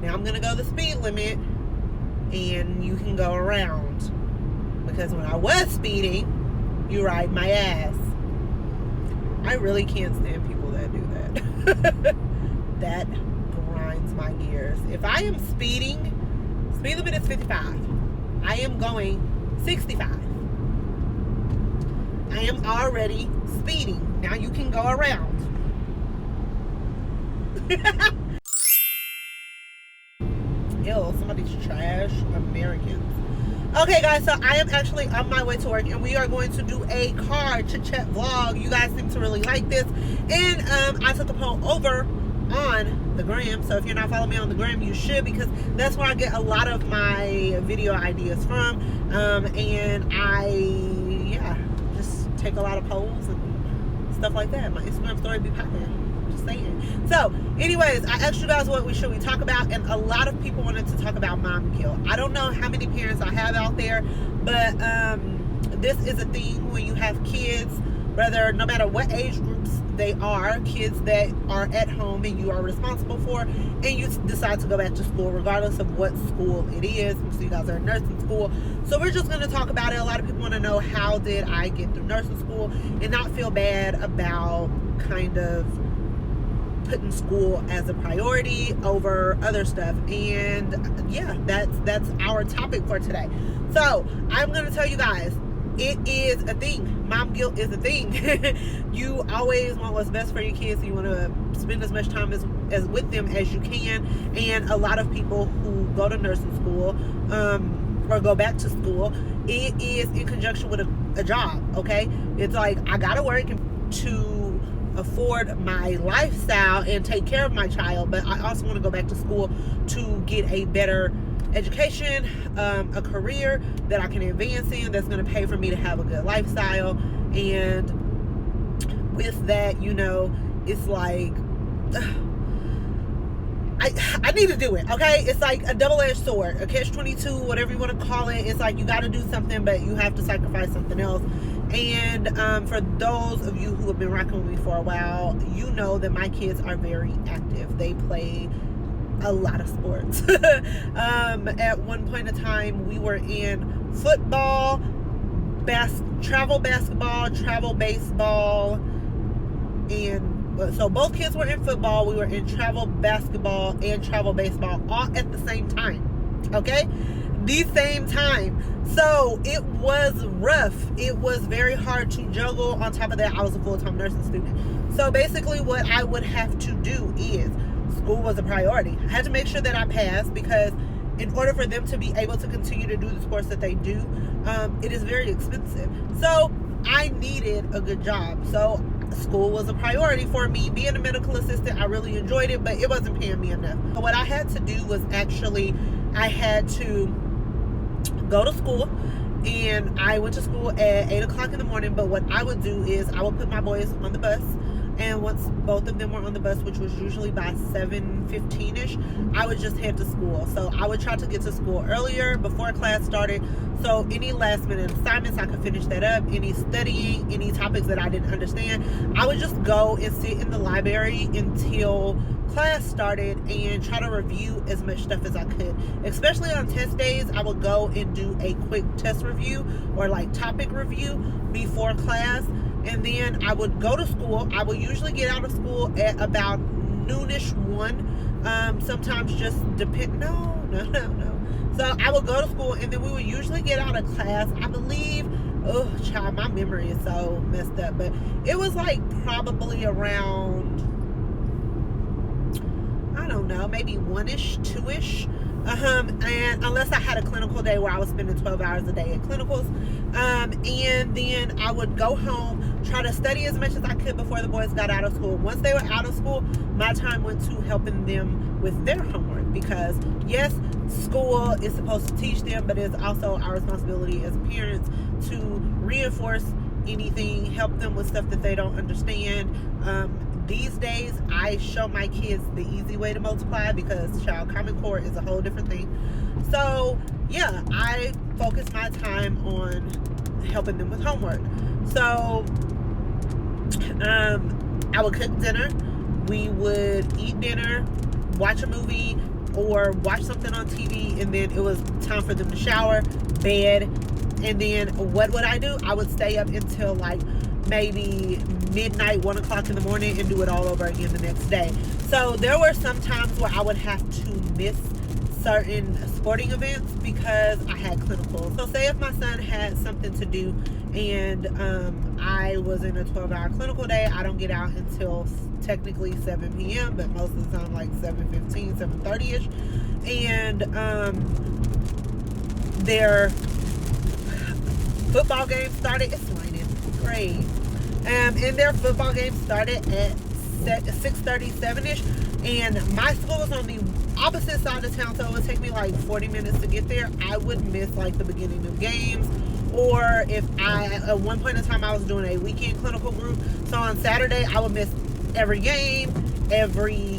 Now I'm going to go the speed limit, and you can go around. Because when I was speeding, you ride my ass. I really can't stand people that do that. That grinds my gears. If I am speeding, speed limit is 55. I am going 65. I am already speeding. Now you can go around. Ew, somebody's trash Americans. Okay, guys, so I am actually on my way to work, and we are going to do a car chit-chat vlog. You guys seem to really like this, and I took a poll over on the gram. So if you're not following me on the gram, you should, because that's where I get a lot of my video ideas from. And I just take a lot of polls and stuff like that. My Instagram story be popping. Just saying. So anyways, I asked you guys what should we talk about, and a lot of people wanted to talk about mom guilt. I don't know how many parents I have out there, but this is a thing when you have kids, no matter what age groups they are, kids that are at home and you are responsible for, and you decide to go back to school regardless of what school it is. So you guys are in nursing school, so we're just going to talk about it. A lot of people want to know, how did I get through nursing school and not feel bad about kind of putting school as a priority over other stuff. And yeah, that's our topic for today. So I'm going to tell you guys, it is a thing. Mom guilt is a thing. You always want what's best for your kids. You want to spend as much time as with them as you can. And a lot of people who go to nursing school or go back to school, it is in conjunction with a job. Okay, it's like, I gotta work to afford my lifestyle and take care of my child, but I also want to go back to school to get a better education, a career that I can advance in, that's going to pay for me to have a good lifestyle. And with that, you know, it's like I need to do it. Okay, it's like a double-edged sword, a catch-22, whatever you want to call it. It's like you got to do something, but you have to sacrifice something else. And for those of you who have been rocking with me for a while, you know that my kids are very active. They play a lot of sports. At one point in time, we were in football, travel basketball, travel baseball, and so both kids were in football. We were in travel basketball and travel baseball all at the same time. Okay, the same time. So it was rough. It was very hard to juggle. On top of that, I was a full-time nursing student. So basically what I would have to do is, school was a priority. I had to make sure that I passed, because in order for them to be able to continue to do the sports that they do, it is very expensive. So I needed a good job. So school was a priority for me. Being a medical assistant, I really enjoyed it, but it wasn't paying me enough. So what I had to do was I had to go to school, and I went to school at 8 o'clock in the morning. But what I would do is I would put my boys on the bus, and once both of them were on the bus, which was usually by 7:15ish, I would just head to school. So I would try to get to school earlier, before class started, so any last minute assignments, I could finish that up. Any studying, any topics that I didn't understand, I would just go and sit in the library until class started and try to review as much stuff as I could. Especially on test days, I would go and do a quick test review or like topic review before class, and then I would go to school. I would usually get out of school at about noonish, 1. Sometimes just depend. No. So I would go to school, and then we would usually get out of class, I believe, oh child, my memory is so messed up, but it was like probably around, I don't know, maybe 1-ish, 2-ish. And unless I had a clinical day where I was spending 12 hours a day at clinicals. And then I would go home, try to study as much as I could before the boys got out of school. Once they were out of school, my time went to helping them with their homework, because yes, school is supposed to teach them, but it's also our responsibility as parents to reinforce anything, help them with stuff that they don't understand. These days, I show my kids the easy way to multiply, because Common Core is a whole different thing. So yeah, I focus my time on helping them with homework. So I would cook dinner. We would eat dinner, watch a movie, or watch something on TV, and then it was time for them to shower, bed, and then what would I do? I would stay up until like maybe midnight, 1 o'clock in the morning, and do it all over again the next day. So there were some times where I would have to miss certain sporting events because I had clinicals. So say if my son had something to do and I was in a 12-hour clinical day, I don't get out until technically 7 p.m., but most of the time like 7:15, 7:30ish. And their football game started. It's raining. Great. And their football game started at 6:30, 7-ish. And my school was on the opposite side of town, so it would take me like 40 minutes to get there. I would miss like the beginning of games, or if at one point in time I was doing a weekend clinical group, so on Saturday I would miss every game, every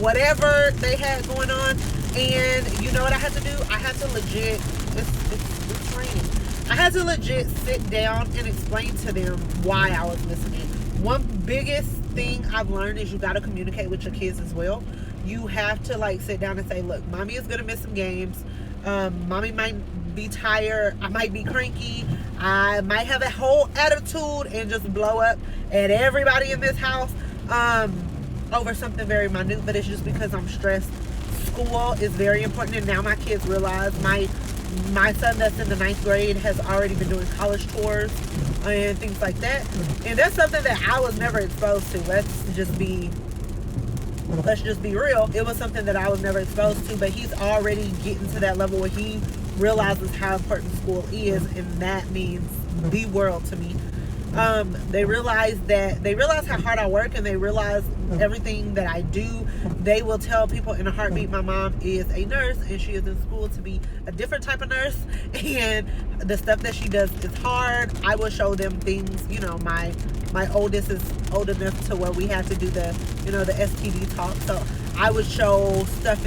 whatever they had going on. And you know what I had to do? I had to legit, it's raining, I had to legit sit down and explain to them why I was missing it. One biggest thing I've learned is you got to communicate with your kids as well. You have to like sit down and say, look, mommy is gonna miss some games, mommy might be tired, I might be cranky, I might have a whole attitude and just blow up at everybody in this house over something very minute, but it's just because I'm stressed. School is very important, and now my kids realize. My son that's in the 9th grade has already been doing college tours and things like that, and that's something that I was never exposed to. Let's just be real. It was something that I was never exposed to, but he's already getting to that level where he realizes how important school is, and that means the world to me. They realize how hard I work, and they realize everything that I do. They will tell people in a heartbeat, my mom is a nurse and she is in school to be a different type of nurse, and the stuff that she does is hard. I will show them things, you know, my oldest is old enough to where we have to do the, you know, the STD talk, so I would show stuff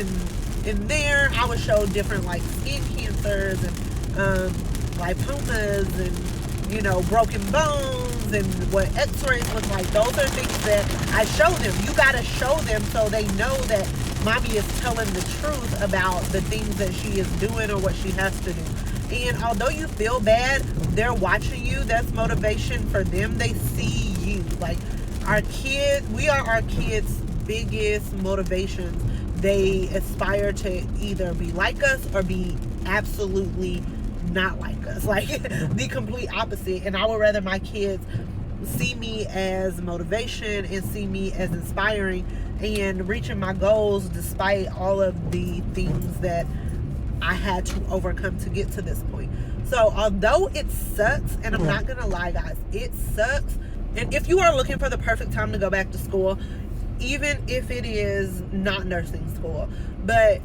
in there. I would show different like skin cancers and lipomas and, you know, broken bones and what x-rays look like. Those are things that I show them. You got to show them so they know that mommy is telling the truth about the things that she is doing or what she has to do. And although you feel bad, they're watching you. That's motivation for them. They see you. Like our kids, we are our kids' biggest motivations. They aspire to either be like us or be absolutely not like us, like the complete opposite. And I would rather my kids see me as motivation and see me as inspiring and reaching my goals despite all of the things that I had to overcome to get to this point. So although it sucks, and I'm not gonna lie guys, it sucks, and if you are looking for the perfect time to go back to school, even if it is not nursing school, but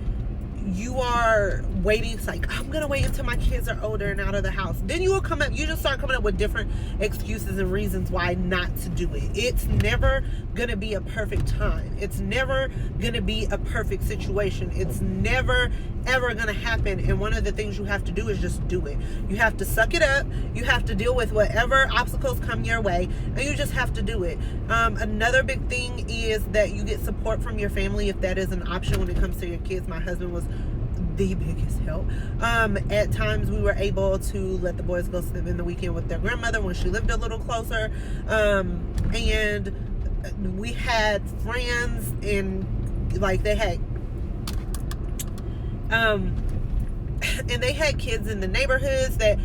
you are waiting, it's like, I'm gonna wait until my kids are older and out of the house, then you just start coming up with different excuses and reasons why not to do it. It's never gonna be a perfect time. It's never gonna be a perfect situation. It's never ever gonna happen. And one of the things you have to do is just do it. You have to suck it up. You have to deal with whatever obstacles come your way, and you just have to do it. Another big thing is that you get support from your family if that is an option when it comes to your kids. My husband was the biggest help. At times we were able to let the boys go spend the weekend with their grandmother when she lived a little closer, and we had friends, and like they had and they had kids in the neighborhoods that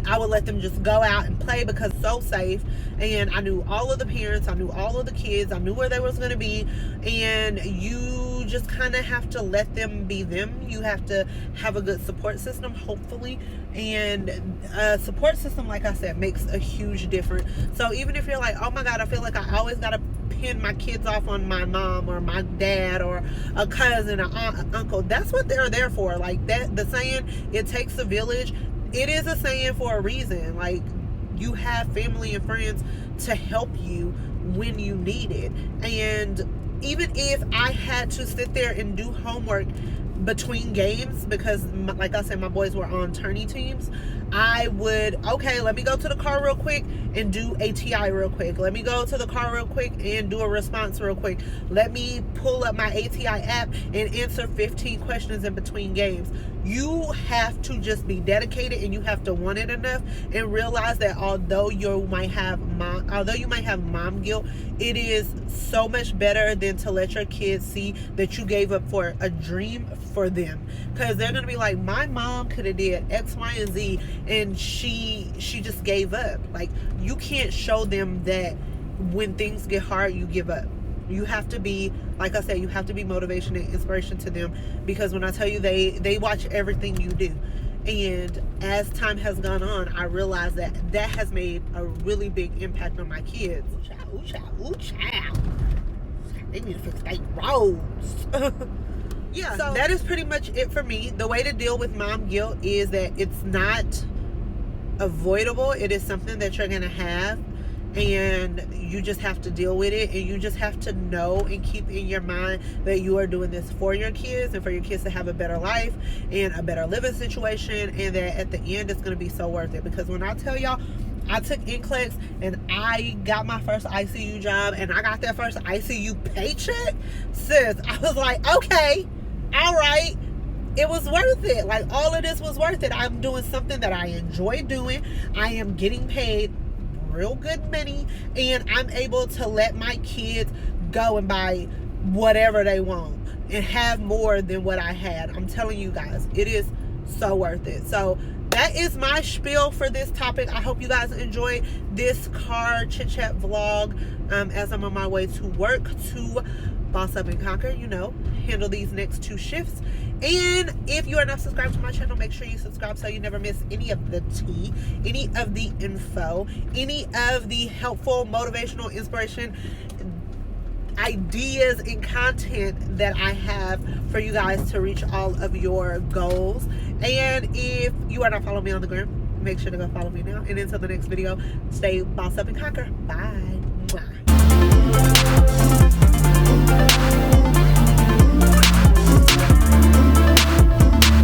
I would let them just go out and play because it's so safe, and I knew all of the parents, I knew all of the kids, I knew where they was going to be, and you just kind of have to let them be them. You have to have a good support system, hopefully, and a support system, like I said, makes a huge difference. So even if you're like, oh my God, I feel like I always got to pin my kids off on my mom or my dad or a cousin or aunt, uncle, that's what they're there for. Like that, the saying, it takes a village, it is a saying for a reason. Like, you have family and friends to help you when you need it. And even if I had to sit there and do homework between games, because like I said, my boys were on tourney teams, I would, okay, let me go to the car real quick and do a TI real quick. Let me go to the car real quick and do a response real quick. Let me pull up my ATI app and answer 15 questions in between games. You have to just be dedicated, and you have to want it enough and realize that although you might have mom guilt, it is so much better than to let your kids see that you gave up for a dream for them, because they're gonna be like, my mom could have did X, Y, and Z, and she just gave up. Like, you can't show them that when things get hard you give up. You have to be, like I said, you have to be motivation and inspiration to them, because when I tell you, they watch everything you do. And as time has gone on, I realized that has made a really big impact on my kids. Ooh, child, ooh, child. They need to fix their roads. Yeah, so that is pretty much it for me. The way to deal with mom guilt is that it's not avoidable. It is something that you're gonna have, and you just have to deal with it, and you just have to know and keep in your mind that you are doing this for your kids and for your kids to have a better life and a better living situation, and that at the end it's going to be so worth it. Because when I tell y'all, I took NCLEX and I got my first ICU job, and I got that first ICU paycheck, sis, I was like, okay, all right, it was worth it. Like, all of this was worth it. I'm doing something that I enjoy doing. I am getting paid real good money, and I'm able to let my kids go and buy whatever they want and have more than what I had. I'm telling you guys, it is so worth it. So that is my spiel for this topic. I hope you guys enjoyed this car chit chat vlog as I'm on my way to work to boss up and conquer, handle these next 2 shifts. And if you are not subscribed to my channel, make sure you subscribe so you never miss any of the tea, any of the info, any of the helpful, motivational, inspiration, ideas, and content that I have for you guys to reach all of your goals. And if you are not following me on the gram, make sure to go follow me now. And until the next video, stay boss up and conquer. Bye. Mwah.